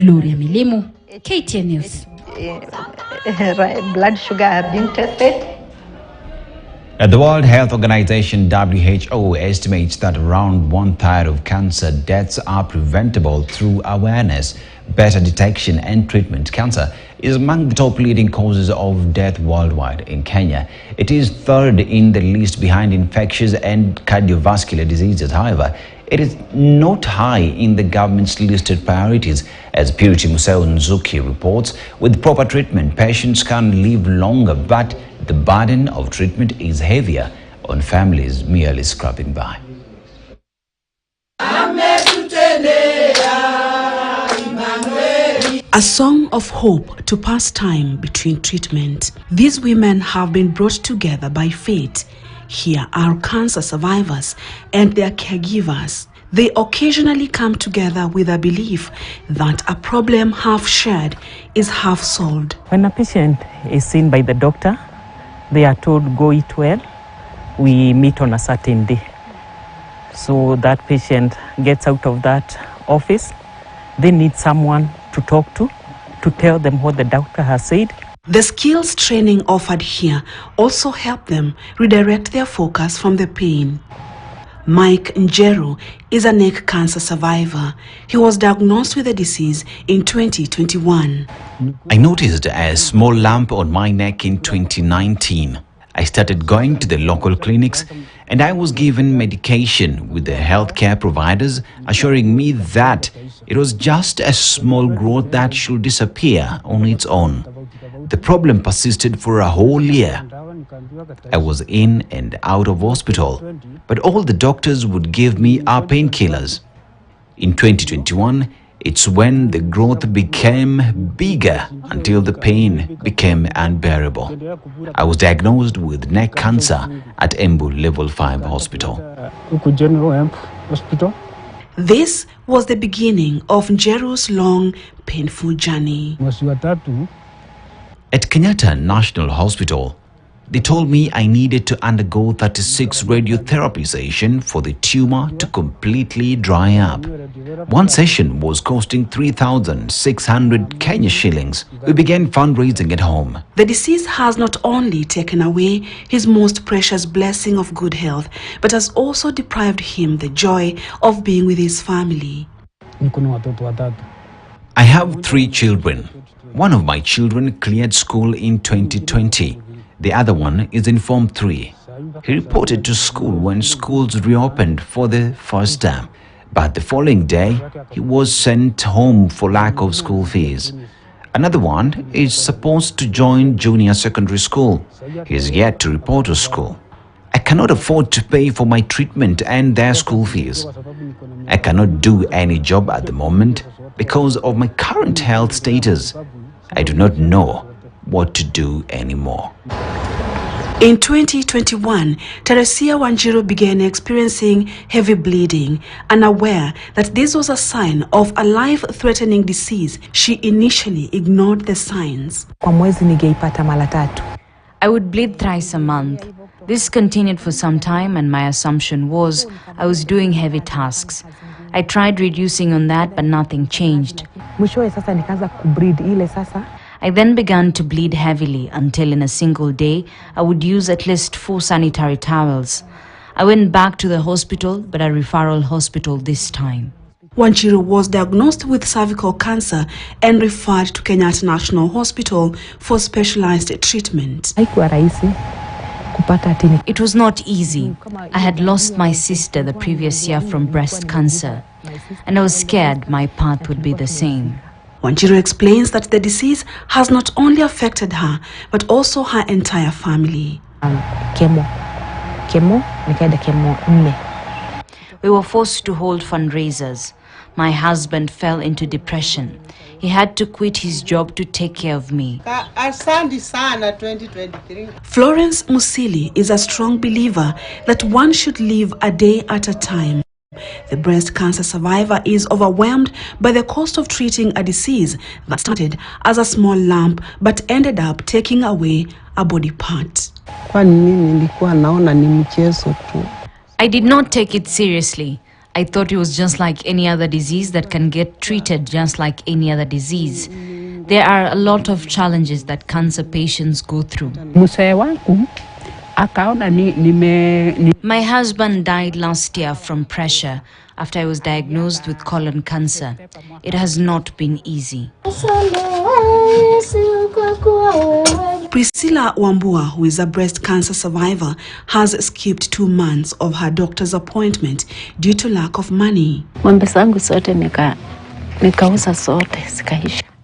Gloria Milimu, KTN News. Blood sugar being tested. The World Health Organization (WHO) estimates that around 1/3 of cancer deaths are preventable through awareness, better detection and treatment. Cancer is among the top leading causes of death worldwide. In Kenya, it is third in the list behind infectious and cardiovascular diseases. However, it is not high in the government's listed priorities. As Purity Museo Nzuki reports, with proper treatment, patients can live longer, but the burden of treatment is heavier on families merely scraping by. A song of hope to pass time between treatment. These women have been brought together by fate. Here are cancer survivors and their caregivers. They occasionally come together with a belief that a problem half shared is half solved. When a patient is seen by the doctor, they are told, go eat well, we meet on a certain day. So that patient gets out of that office, they need someone to talk to tell them what the doctor has said. The skills training offered here also help them redirect their focus from the pain. Mike Njeru is a neck cancer survivor. He was diagnosed with the disease in 2021. I noticed a small lump on my neck in 2019. I started going to the local clinics and I was given medication with the healthcare providers assuring me that it was just a small growth that should disappear on its own. The problem persisted for a whole year. I was in and out of hospital, but all the doctors would give me are painkillers. In 2021, it's when the growth became bigger until the pain became unbearable. I was diagnosed with neck cancer at Embu Level 5 Hospital. This was the beginning of Njeru's long, painful journey. At Kenyatta National Hospital, they told me I needed to undergo 36 radiotherapy sessions for the tumor to completely dry up. One session was costing 3,600 Kenya shillings. We began fundraising at home. The disease has not only taken away his most precious blessing of good health, but has also deprived him the joy of being with his family. I have 3 children. One of my children cleared school in 2020. The other one is in Form 3. He reported to school when schools reopened for the first time, but the following day he was sent home for lack of school fees. Another one is supposed to join junior secondary school. He is yet to report to school. I cannot afford to pay for my treatment and their school fees. I cannot do any job at the moment because of my current health status. I do not know what to do anymore. In 2021, Teresia Wanjiru began experiencing heavy bleeding. Unaware that this was a sign of a life-threatening disease, she initially ignored the signs. I would bleed thrice a month. This continued for some time and my assumption was I was doing heavy tasks. I tried reducing on that but nothing changed. I then began to bleed heavily until in a single day, I would use at least 4 sanitary towels. I went back to the hospital, but a referral hospital this time. Wanjiru was diagnosed with cervical cancer and referred to Kenyatta National Hospital for specialized treatment. It was not easy. I had lost my sister the previous year from breast cancer, and I was scared my path would be the same. Wanjiru explains that the disease has not only affected her, but also her entire family. We were forced to hold fundraisers. My husband fell into depression. He had to quit his job to take care of me. Florence Musili is a strong believer that one should live a day at a time. The breast cancer survivor is overwhelmed by the cost of treating a disease that started as a small lump but ended up taking away a body part. I did not take it seriously. I thought it was just like any other disease that can get treated just like any other disease. There are a lot of challenges that cancer patients go through. My husband died last year from pressure after I was diagnosed with colon cancer. It has not been easy. Priscilla Wambua, who is a breast cancer survivor, has skipped 2 months of her doctor's appointment due to lack of money.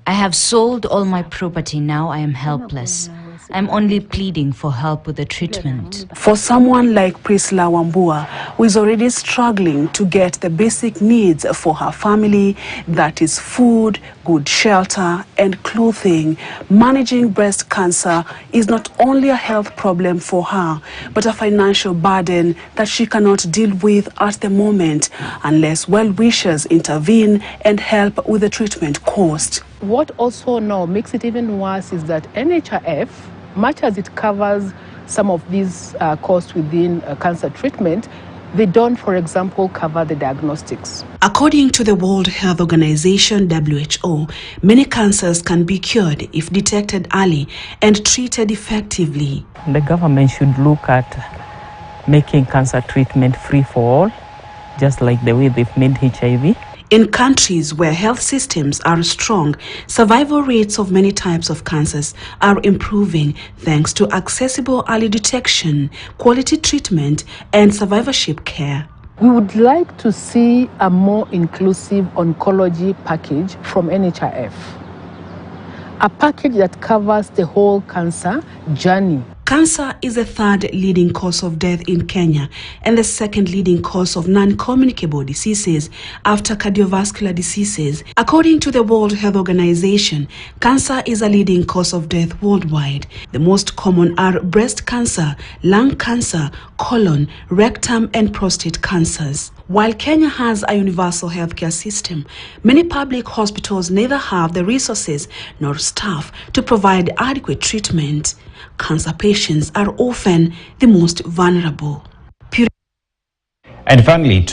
I have sold all my property. Now I am helpless. I'm only pleading for help with the treatment. For someone like Priscilla Wambua, who is already struggling to get the basic needs for her family, that is food, good shelter, and clothing, managing breast cancer is not only a health problem for her, but a financial burden that she cannot deal with at the moment unless well-wishers intervene and help with the treatment cost. What also now makes it even worse is that NHIF, much as it covers some of these costs within cancer treatment, they don't, for example, cover the diagnostics. According to the World Health Organization, WHO, many cancers can be cured if detected early and treated effectively. The government should look at making cancer treatment free for all, just like the way they've made HIV. In countries where health systems are strong, survival rates of many types of cancers are improving thanks to accessible early detection, quality treatment, and survivorship care. We would like to see a more inclusive oncology package from NHIF. A package that covers the whole cancer journey. Cancer is the third leading cause of death in Kenya and the second leading cause of non-communicable diseases after cardiovascular diseases. According to the World Health Organization, cancer is a leading cause of death worldwide. The most common are breast cancer, lung cancer, colon, rectum, and prostate cancers. While Kenya has a universal healthcare system, many public hospitals neither have the resources nor staff to provide adequate treatment. Cancer patients are often the most vulnerable. And finally,